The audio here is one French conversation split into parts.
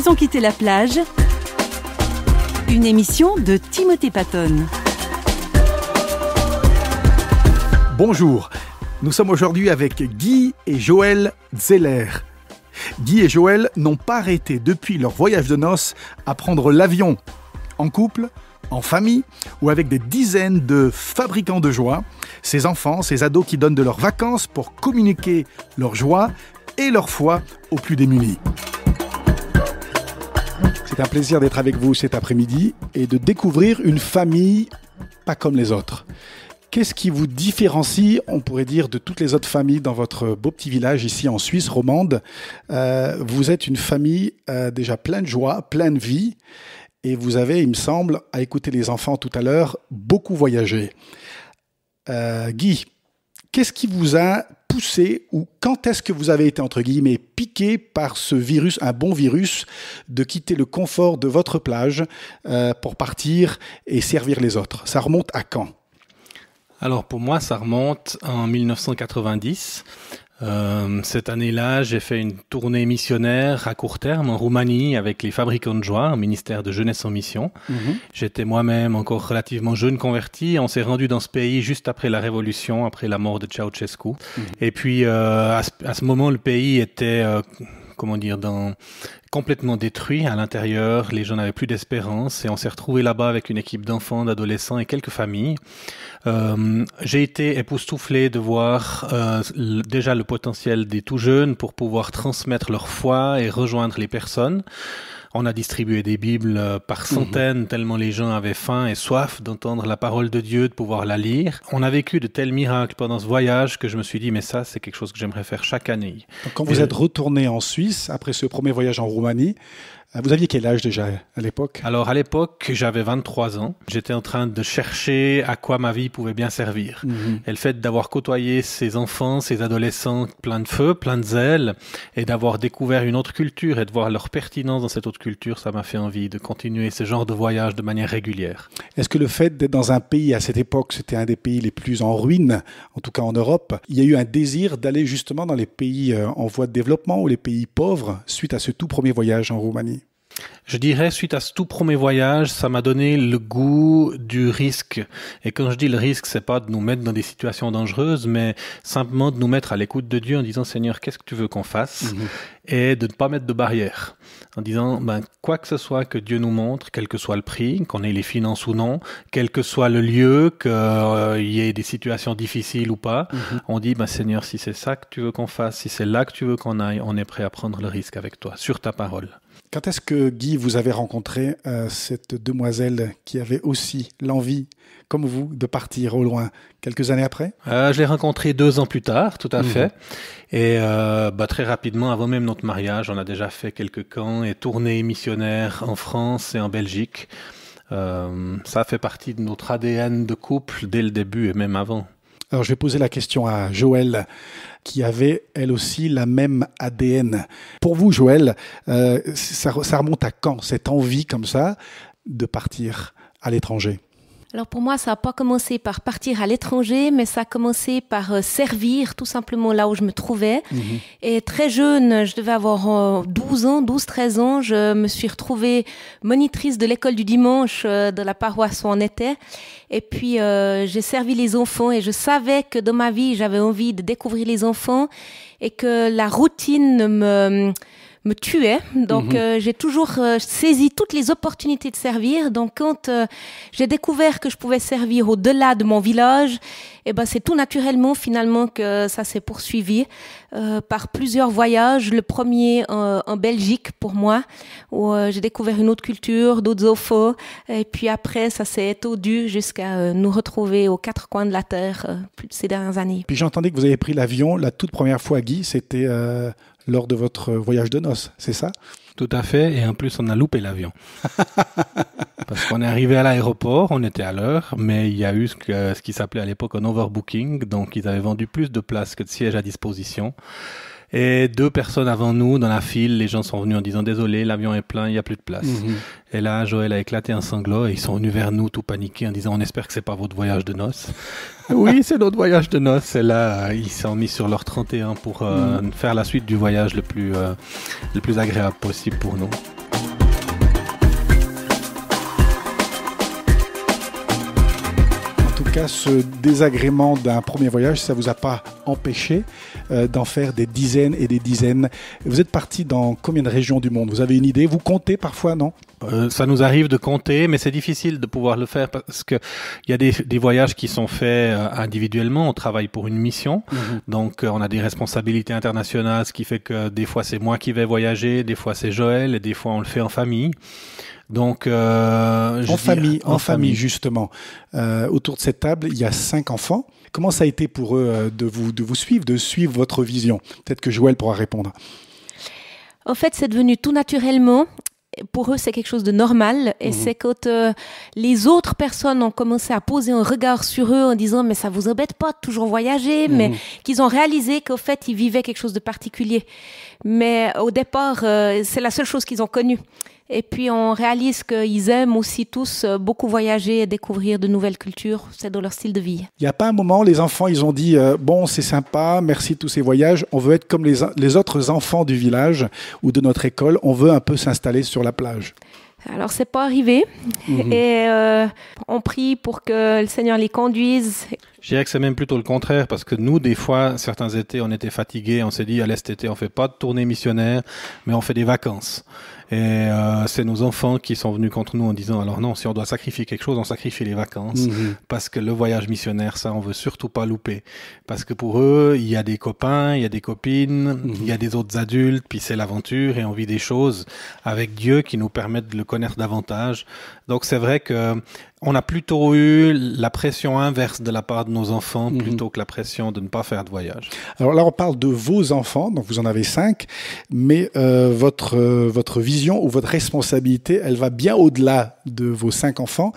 Ils ont quitté la plage. Une émission de Timothée Patton. Bonjour, nous sommes aujourd'hui avec Guy et Joël Zeller. Guy et Joël n'ont pas arrêté depuis leur voyage de noces à prendre l'avion, en couple, en famille ou avec des dizaines de fabricants de joie, ces enfants, ces ados qui donnent de leurs vacances pour communiquer leur joie et leur foi aux plus démunis. C'est un plaisir d'être avec vous cet après-midi et de découvrir une famille pas comme les autres. Qu'est-ce qui vous différencie, on pourrait dire, de toutes les autres familles dans votre beau petit village ici en Suisse romande? Vous êtes une famille déjà pleine de joie, pleine de vie, et vous avez, il me semble, à écouter les enfants tout à l'heure, beaucoup voyagé. Guy, qu'est-ce qui vous a poussé, ou quand est-ce que vous avez été, entre guillemets, piqué par ce virus, un bon virus, de quitter le confort de votre plage pour partir et servir les autres? Ça remonte à quand? Alors pour moi, ça remonte en 1990. Cette année-là, j'ai fait une tournée missionnaire à court terme en Roumanie avec les Fabricants de joie, un ministère de jeunesse en mission. J'étais moi-même encore relativement jeune converti. On s'est rendu dans ce pays juste après la révolution, après la mort de Ceausescu. Et puis à ce moment, le pays était complètement détruit à l'intérieur. Les gens n'avaient plus d'espérance et on s'est retrouvé là-bas avec une équipe d'enfants, d'adolescents et quelques familles. J'ai été époustouflé de voir déjà le potentiel des tout jeunes pour pouvoir transmettre leur foi et rejoindre les personnes. On a distribué des Bibles par centaines, tellement les gens avaient faim et soif d'entendre la parole de Dieu, de pouvoir la lire. On a vécu de tels miracles pendant ce voyage que je me suis dit, mais ça, c'est quelque chose que j'aimerais faire chaque année. Donc, quand vous êtes retourné en Suisse, après ce premier voyage en Roumanie, vous aviez quel âge déjà à l'époque? Alors à l'époque, j'avais 23 ans. J'étais en train de chercher à quoi ma vie pouvait bien servir. Et le fait d'avoir côtoyé ces enfants, ces adolescents pleins de feu, pleins de zèle, et d'avoir découvert une autre culture et de voir leur pertinence dans cette autre culture, ça m'a fait envie de continuer ce genre de voyage de manière régulière. Est-ce que le fait d'être dans un pays à cette époque, c'était un des pays les plus en ruine, en tout cas en Europe, il y a eu un désir d'aller justement dans les pays en voie de développement ou les pays pauvres suite à ce tout premier voyage en Roumanie? Je dirais, suite à ce tout premier voyage, ça m'a donné le goût du risque. Et quand je dis le risque, c'est pas de nous mettre dans des situations dangereuses, mais simplement de nous mettre à l'écoute de Dieu en disant, Seigneur, qu'est-ce que tu veux qu'on fasse? Et de ne pas mettre de barrières. En disant, quoi que ce soit que Dieu nous montre, quel que soit le prix, qu'on ait les finances ou non, quel que soit le lieu, qu'il y ait des situations difficiles ou pas, on dit, Seigneur, si c'est ça que tu veux qu'on fasse, si c'est là que tu veux qu'on aille, on est prêt à prendre le risque avec toi, sur ta parole. Quand est-ce que, Guy, vous avez rencontré cette demoiselle qui avait aussi l'envie, comme vous, de partir au loin, quelques années après? Je l'ai rencontrée 2 ans plus tard, tout à fait. Et très rapidement, avant même notre mariage, on a déjà fait quelques camps et tournées missionnaires en France et en Belgique. Ça fait partie de notre ADN de couple dès le début et même avant. Alors, je vais poser la question à Joël, qui avait, elle aussi, la même ADN. Pour vous, Joël, ça remonte à quand, cette envie comme ça de partir à l'étranger? Alors pour moi, ça n'a pas commencé par partir à l'étranger, mais ça a commencé par servir tout simplement là où je me trouvais. Et très jeune, je devais avoir 12-13 ans, je me suis retrouvée monitrice de l'école du dimanche de la paroisse où on était. Et puis j'ai servi les enfants et je savais que dans ma vie, j'avais envie de découvrir les enfants et que la routine me tuait. Donc, j'ai toujours saisi toutes les opportunités de servir. Donc, quand j'ai découvert que je pouvais servir au-delà de mon village, c'est tout naturellement, finalement, que ça s'est poursuivi par plusieurs voyages. Le premier en Belgique, pour moi, où j'ai découvert une autre culture, d'autres enfants. Et puis après, ça s'est étendu jusqu'à nous retrouver aux 4 coins de la Terre ces dernières années. Puis j'entendais que vous avez pris l'avion la toute première fois, Guy, c'était lors de votre voyage de noces, c'est ça? Tout à fait, et en plus on a loupé l'avion. Parce qu'on est arrivé à l'aéroport, on était à l'heure, mais il y a eu ce qui s'appelait à l'époque un overbooking, donc ils avaient vendu plus de places que de sièges à disposition. Et 2 personnes avant nous, dans la file, les gens sont venus en disant « Désolé, l'avion est plein, il n'y a plus de place. » Et là, Joël a éclaté un sanglot et ils sont venus vers nous tout paniqués en disant « On espère que c'est pas votre voyage de noces. » Oui, c'est notre voyage de noces. Et là, ils sont mis sur leur 31 pour faire la suite du voyage le plus agréable possible pour nous. cas, ce désagrément d'un premier voyage, ça ne vous a pas empêché d'en faire des dizaines et des dizaines. Vous êtes parti dans combien de régions du monde? Vous avez une idée? Vous comptez parfois, non? Ça nous arrive de compter, mais c'est difficile de pouvoir le faire parce que il y a des voyages qui sont faits individuellement. On travaille pour une mission, donc on a des responsabilités internationales, ce qui fait que des fois c'est moi qui vais voyager, des fois c'est Joël, et des fois on le fait en famille. Donc en famille justement. Autour de cette table, il y a 5 enfants. Comment ça a été pour eux de vous suivre, de suivre votre vision? Peut-être que Joël pourra répondre. En fait, c'est devenu tout naturellement. Pour eux, c'est quelque chose de normal. Et c'est quand les autres personnes ont commencé à poser un regard sur eux en disant « mais ça vous embête pas de toujours voyager ?» mais qu'ils ont réalisé qu'au fait, ils vivaient quelque chose de particulier. Mais au départ, c'est la seule chose qu'ils ont connue. Et puis, on réalise qu'ils aiment aussi tous beaucoup voyager et découvrir de nouvelles cultures. C'est dans leur style de vie. Il n'y a pas un moment, les enfants, ils ont dit bon, c'est sympa, merci de tous ces voyages. On veut être comme les autres enfants du village ou de notre école. On veut un peu s'installer sur la plage. Alors, c'est pas arrivé. Et on prie pour que le Seigneur les conduise. Je dirais que c'est même plutôt le contraire, parce que nous, des fois, certains étés, on était fatigués. On s'est dit, allez, cet été, on fait pas de tournée missionnaire, mais on fait des vacances. Et c'est nos enfants qui sont venus contre nous en disant, alors non, si on doit sacrifier quelque chose, on sacrifie les vacances. Parce que le voyage missionnaire, ça, on veut surtout pas louper. Parce que pour eux, il y a des copains, il y a des copines, il y a des autres adultes, puis c'est l'aventure et on vit des choses avec Dieu qui nous permettent de le connaître davantage. Donc c'est vrai que on a plutôt eu la pression inverse de la part de nos enfants plutôt que la pression de ne pas faire de voyage. Alors là, on parle de vos enfants, donc vous en avez 5, mais votre vision ou votre responsabilité, elle va bien au-delà de vos 5 enfants.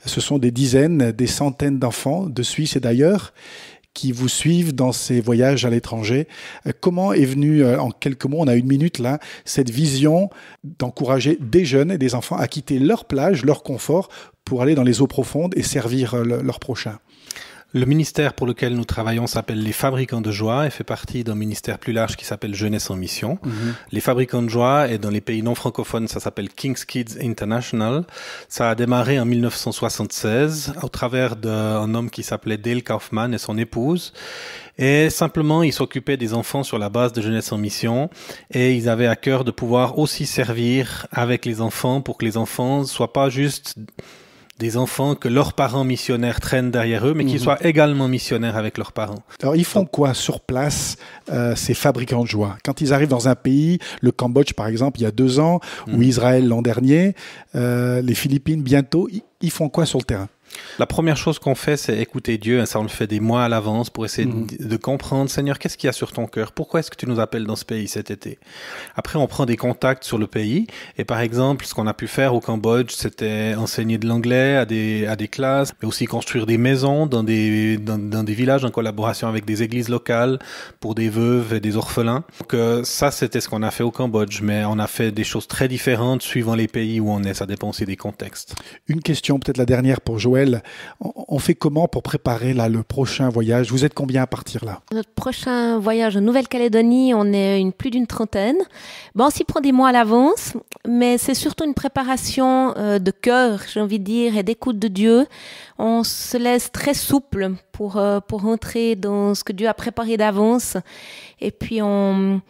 Ce sont des dizaines, des centaines d'enfants de Suisse et d'ailleurs qui vous suivent dans ces voyages à l'étranger. Comment est venue, en quelques mots, on a 1 minute là, cette vision d'encourager des jeunes et des enfants à quitter leur plage, leur confort, pour aller dans les eaux profondes et servir leurs prochains? Le ministère pour lequel nous travaillons s'appelle les Fabricants de Joie et fait partie d'un ministère plus large qui s'appelle Jeunesse en Mission. Les Fabricants de Joie, et dans les pays non francophones, ça s'appelle King's Kids International. Ça a démarré en 1976 au travers d'un homme qui s'appelait Dale Kaufman et son épouse. Et simplement, ils s'occupaient des enfants sur la base de Jeunesse en Mission et ils avaient à cœur de pouvoir aussi servir avec les enfants pour que les enfants soient pas juste des enfants que leurs parents missionnaires traînent derrière eux, mais qui soient également missionnaires avec leurs parents. Alors, ils font quoi sur place, ces fabricants de joie? Quand ils arrivent dans un pays, le Cambodge par exemple, il y a 2 ans, ou Israël l'an dernier, les Philippines bientôt, ils font quoi sur le terrain? La première chose qu'on fait, c'est écouter Dieu, et ça on le fait des mois à l'avance pour essayer de comprendre, Seigneur, qu'est-ce qu'il y a sur ton cœur? Pourquoi est-ce que tu nous appelles dans ce pays cet été? Après, on prend des contacts sur le pays, et par exemple, ce qu'on a pu faire au Cambodge, c'était enseigner de l'anglais à des classes, mais aussi construire des maisons dans des villages en collaboration avec des églises locales pour des veuves et des orphelins. Donc ça, c'était ce qu'on a fait au Cambodge, mais on a fait des choses très différentes suivant les pays où on est, ça dépend aussi des contextes. Une question, peut-être la dernière pour Joël. On fait comment pour préparer là, le prochain voyage? Vous êtes combien à partir là? Notre prochain voyage en Nouvelle-Calédonie, on est plus d'une trentaine. On s'y prend des mois à l'avance, mais c'est surtout une préparation de cœur, j'ai envie de dire, et d'écoute de Dieu. On se laisse très souple pour entrer dans ce que Dieu a préparé d'avance. Et puis, on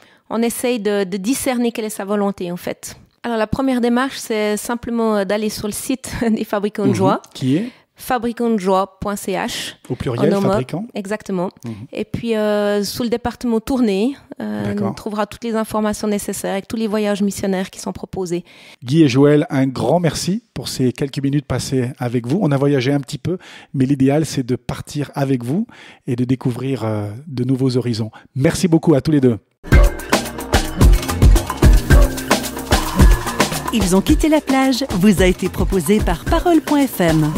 essaye de discerner quelle est sa volonté, en fait. Alors, la première démarche, c'est simplement d'aller sur le site des Fabricants de Joie. Qui est fabricantdejoie.ch. Au pluriel, fabricant. Exactement. Et puis, sous le département tournée, on trouvera toutes les informations nécessaires avec tous les voyages missionnaires qui sont proposés. Guy et Joël, un grand merci pour ces quelques minutes passées avec vous. On a voyagé un petit peu, mais l'idéal, c'est de partir avec vous et de découvrir de nouveaux horizons. Merci beaucoup à tous les deux. Ils ont quitté la plage, vous a été proposé par Parole.fm.